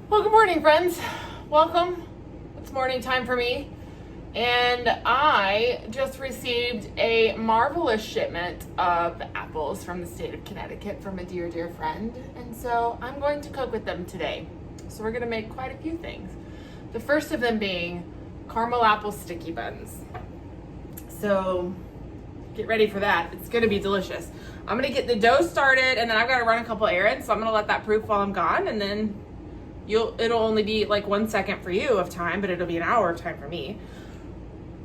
Well, good morning, friends. Welcome. It's morning time for me. And I just received a marvelous shipment of apples from the state of Connecticut from a dear, dear friend. And so I'm going to cook with them today. So we're going to make quite a few things. The first of them being caramel apple sticky buns. So get ready for that. It's going to be delicious. I'm going to get the dough started and then I've got to run a couple errands. So I'm going to let that proof while I'm gone, and then it'll only be like 1 second for you of time, but it'll be an hour of time for me.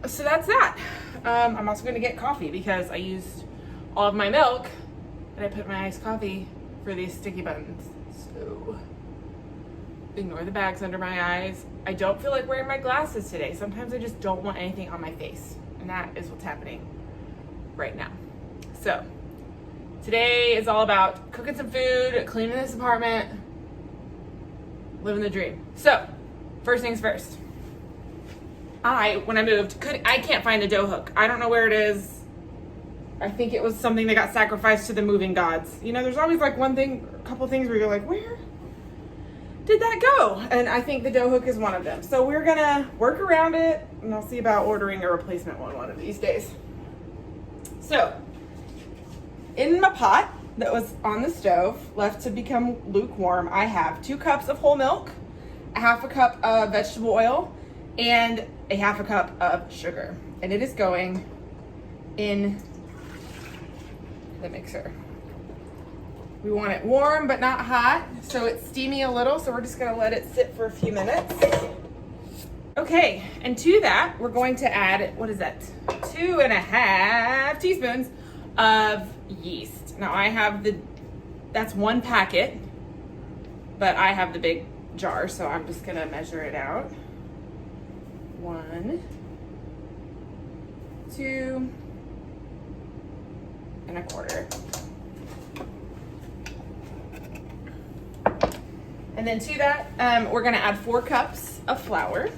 So that's that. I'm also going to get coffee because I used all of my milk and I put my iced coffee for these sticky buns. So ignore the bags under my eyes. I don't feel like wearing my glasses today. Sometimes I just don't want anything on my face, and that is what's happening right now. So today is all about cooking some food, cleaning this apartment, living the dream. So first things first. When I moved, I can't find the dough hook. I don't know where it is. I think it was something that got sacrificed to the moving gods. You know, there's always like a couple things where you're like, where did that go? And I think the dough hook is one of them. So we're gonna work around it, and I'll see about ordering a replacement one of these days. So in my pot that was on the stove, left to become lukewarm, I have 2 cups of whole milk, a half a cup of vegetable oil, and a half a cup of sugar. And it is going in the mixer. We want it warm but not hot, so it's steamy a little, so we're just gonna let it sit for a few minutes. Okay, and to that, we're going to add, 2.5 teaspoons of yeast. Now I have that's 1 packet, but I have the big jar, so I'm just gonna measure it out. 1, 2 1/4. And then to that, we're gonna add 4 cups of flour.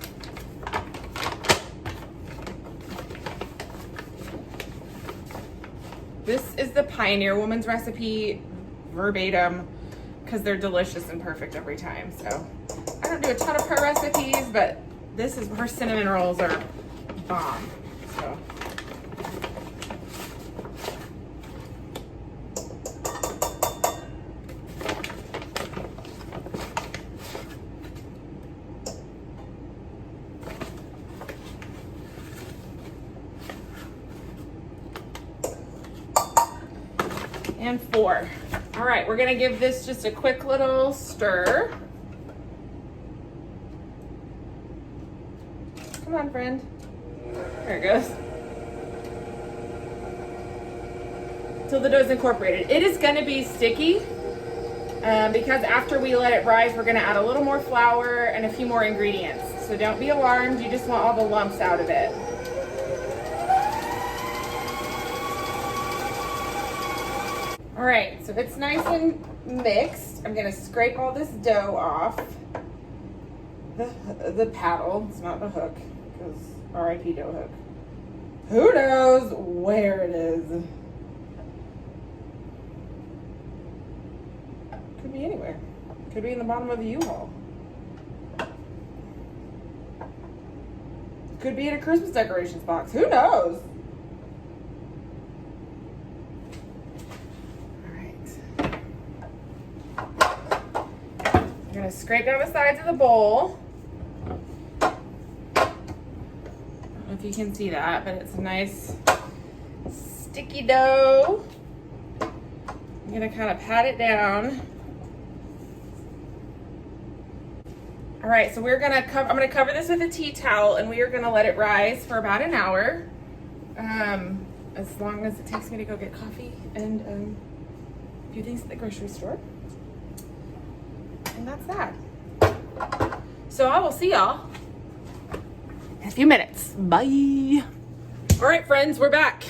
This is the Pioneer Woman's recipe, verbatim, because they're delicious and perfect every time. So I don't do a ton of her recipes, but her cinnamon rolls are bomb. So and 4. All right, we're gonna give this just a quick little stir. Come on, friend. There it goes. Till the dough's incorporated. It is gonna be sticky because after we let it rise, we're gonna add a little more flour and a few more ingredients. So don't be alarmed, you just want all the lumps out of it. All right, so it's nice and mixed. I'm gonna scrape all this dough off the paddle. It's not the hook, because R.I.P. dough hook. Who knows where it is? Could be anywhere. Could be in the bottom of a U-Haul. Could be in a Christmas decorations box. Who knows? I'm gonna scrape down the sides of the bowl. I don't know if you can see that, but it's a nice sticky dough. I'm gonna kind of pat it down. All right, so I'm gonna cover this with a tea towel, and we are gonna let it rise for about an hour, as long as it takes me to go get coffee and a few things at the grocery store. And that's that. So I will see y'all in a few minutes. Bye. All right, friends, we're back.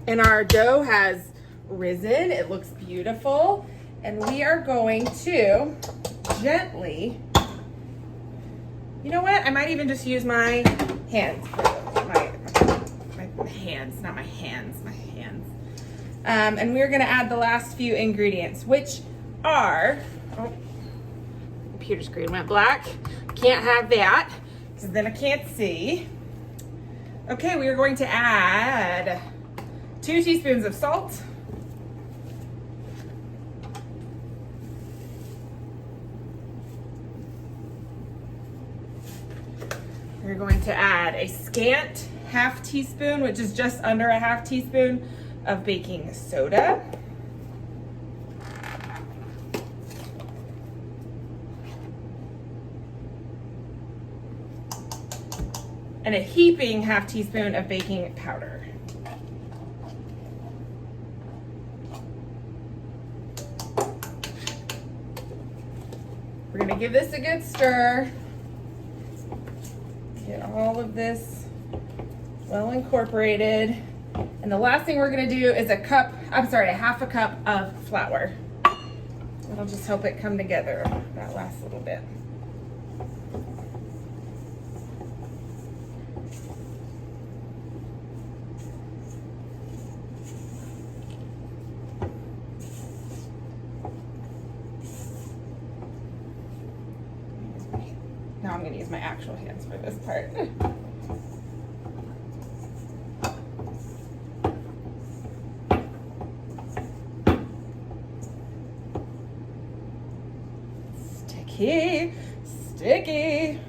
And our dough has risen. It looks beautiful. And we are going to gently, you know what? I might even just use my hands. My hands, not my hands, my hands. And we're gonna add the last few ingredients, which are, computer screen went black. Can't have that, because then I can't see. Okay, we are going to add 2 teaspoons of salt. We're going to add a scant ½ teaspoon, which is just under a ½ teaspoon of baking soda. And a heaping ½ teaspoon of baking powder. We're gonna give this a good stir. Get all of this well incorporated. And the last thing we're gonna do is a ½ cup of flour. It'll just help it come together that last little bit. Now I'm going to use my actual hands for this part. Sticky, sticky.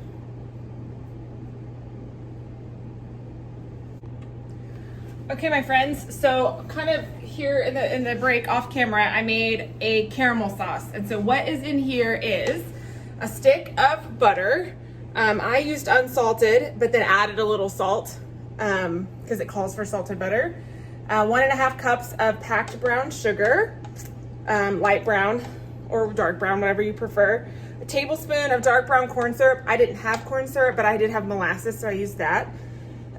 Okay, my friends, so kind of here in the break off camera, I made a caramel sauce. And so what is in here is a stick of butter. I used unsalted, but then added a little salt because it calls for salted butter. 1½ cups of packed brown sugar, light brown or dark brown, whatever you prefer. A tablespoon of dark brown corn syrup. I didn't have corn syrup, but I did have molasses, so I used that.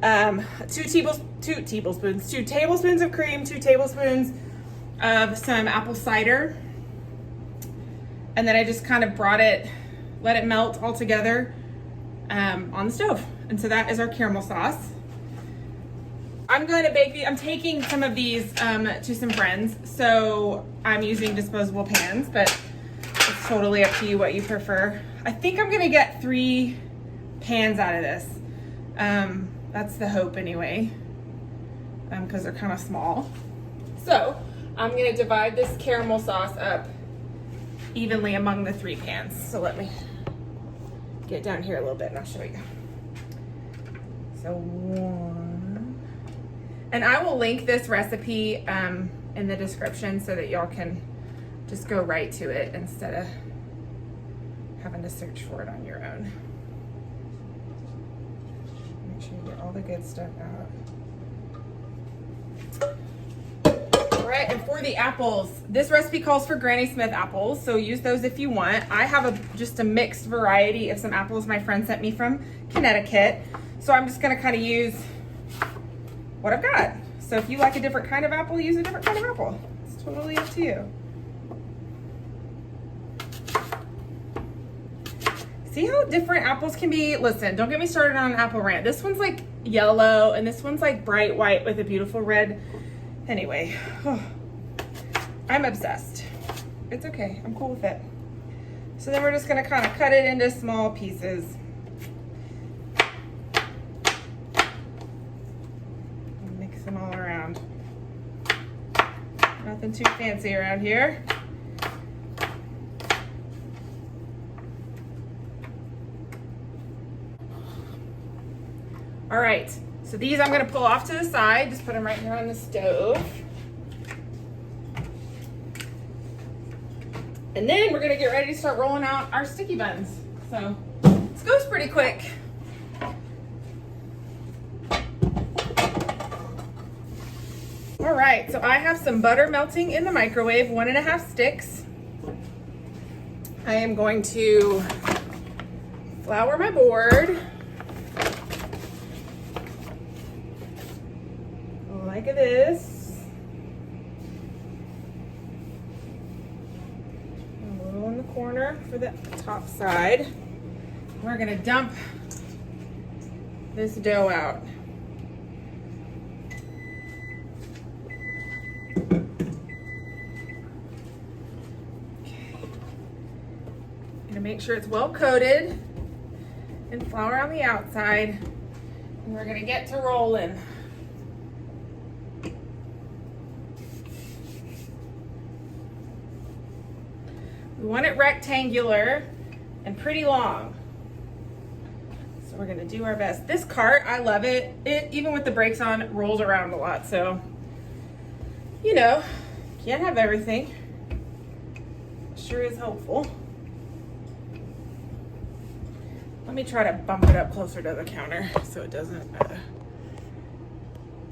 2 tablespoons of cream, 2 tablespoons of some apple cider. And then I just kind of let it melt all together on the stove. And so that is our caramel sauce. I'm going to bake these. I'm taking some of these to some friends, so I'm using disposable pans, but it's totally up to you what you prefer. I think I'm going to get 3 pans out of this. That's the hope anyway, because they're kind of small. So I'm going to divide this caramel sauce up evenly among the 3 pans. So let me get down here a little bit and I'll show you. So 1, and I will link this recipe in the description so that y'all can just go right to it instead of having to search for it on your own. Make sure you get all the good stuff out. All right, and for the apples, this recipe calls for Granny Smith apples, so use those if you want. I have just a mixed variety of some apples my friend sent me from Connecticut, so I'm just gonna kind of use what I've got. So if you like a different kind of apple, use a different kind of apple. It's totally up to you. See how different apples can be? Listen, don't get me started on an apple rant. This one's like yellow, and this one's like bright white with a beautiful red. Anyway, I'm obsessed. It's okay, I'm cool with it. So then we're just gonna kind of cut it into small pieces. And mix them all around. Nothing too fancy around here. All right, so these I'm gonna pull off to the side, just put them right here on the stove. And then we're gonna get ready to start rolling out our sticky buns. So this goes pretty quick. All right, so I have some butter melting in the microwave, 1½ sticks. I am going to flour my board. Like this. A little in the corner for the top side. We're gonna dump this dough out. Okay. Gonna make sure it's well coated and flour on the outside. And we're gonna get to rolling. We want it rectangular and pretty long. So we're gonna do our best. This cart, I love it. It, even with the brakes on, rolls around a lot. So, you know, can't have everything. Sure is helpful. Let me try to bump it up closer to the counter so it doesn't,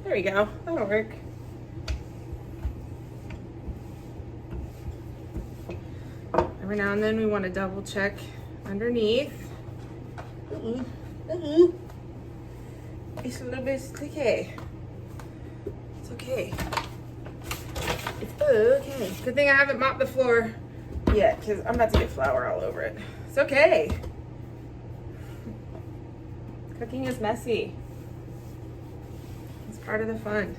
there we go, that'll work. Every now and then we want to double check underneath. It's a little bit sticky. It's okay. It's okay. Good thing I haven't mopped the floor yet because I'm about to get flour all over it. It's okay. Cooking is messy. It's part of the fun.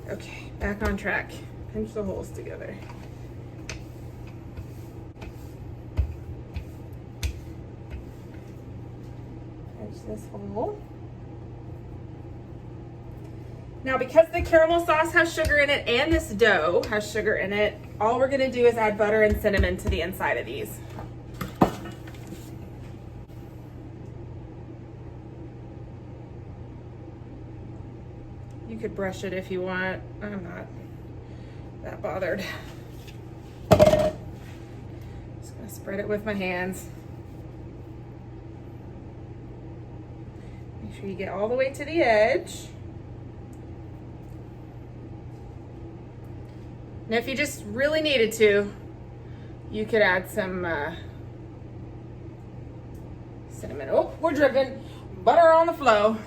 Okay, back on track. Pinch the holes together. Pinch this hole. Now, because the caramel sauce has sugar in it and this dough has sugar in it, all we're gonna do is add butter and cinnamon to the inside of these. You could brush it if you want. I'm not that bothered. Just gonna spread it with my hands. Make sure you get all the way to the edge. Now, if you just really needed to, you could add some cinnamon. Oh, we're dripping. Butter on the flow.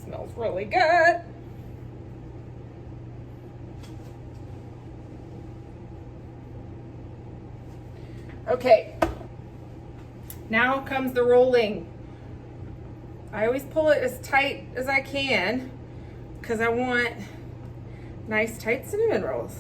Smells really good. Okay, now comes the rolling. I always pull it as tight as I can because I want nice tight cinnamon rolls.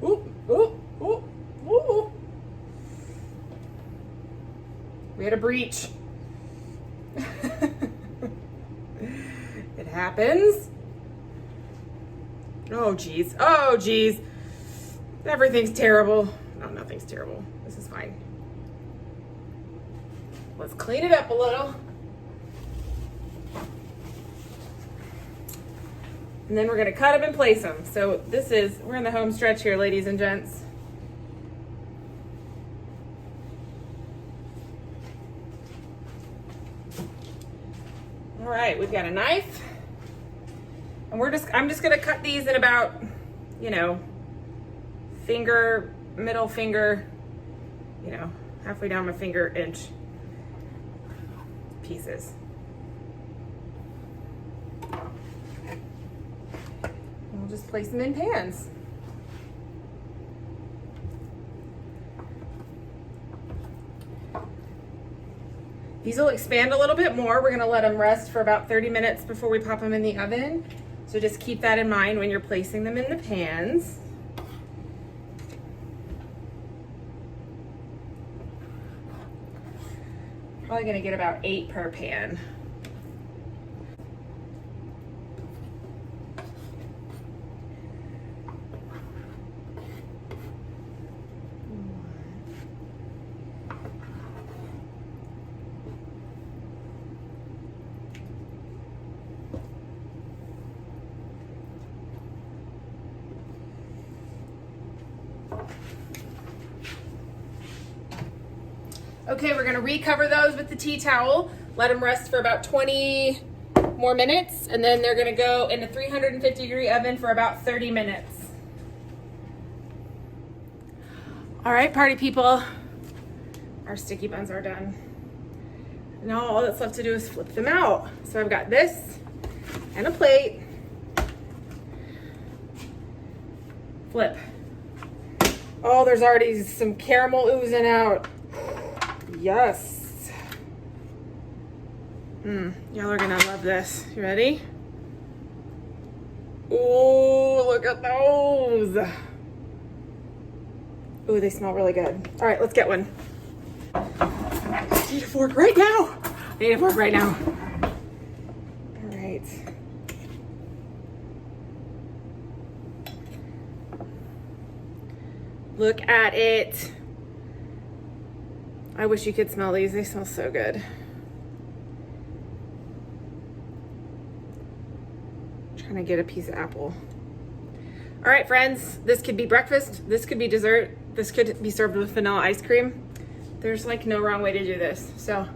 Ooh, ooh, ooh, ooh. We had a breach. It happens. Oh, geez. Oh, geez. Everything's terrible. No, nothing's terrible. This is fine. Let's clean it up a little. And then we're gonna cut them and place them. So we're in the home stretch here, ladies and gents. All right, we've got a knife. And I'm just gonna cut these in about, finger, middle finger, halfway down my finger inch pieces. We'll just place them in pans. These will expand a little bit more. We're gonna let them rest for about 30 minutes before we pop them in the oven. So just keep that in mind when you're placing them in the pans. Probably gonna get about 8 per pan. Okay, we're gonna recover those with the tea towel let them rest for about 20 more minutes, and then they're gonna go in a 350-degree oven for about 30 minutes. All right, party people, our sticky buns are done. Now all that's left to do is flip them out. So I've got this and a plate. Flip. Oh, there's already some caramel oozing out. Yes. Y'all are gonna love this. You ready? Oh, look at those. Oh, they smell really good. All right, let's get one. I need a fork right now. I need a fork right now. All right. Look at it. I wish you could smell these. They smell so good. Trying to get a piece of apple. All right, friends, this could be breakfast. This could be dessert. This could be served with vanilla ice cream. There's like no wrong way to do this. So,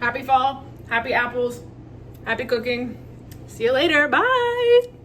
happy fall, happy apples, happy cooking. See you later. Bye.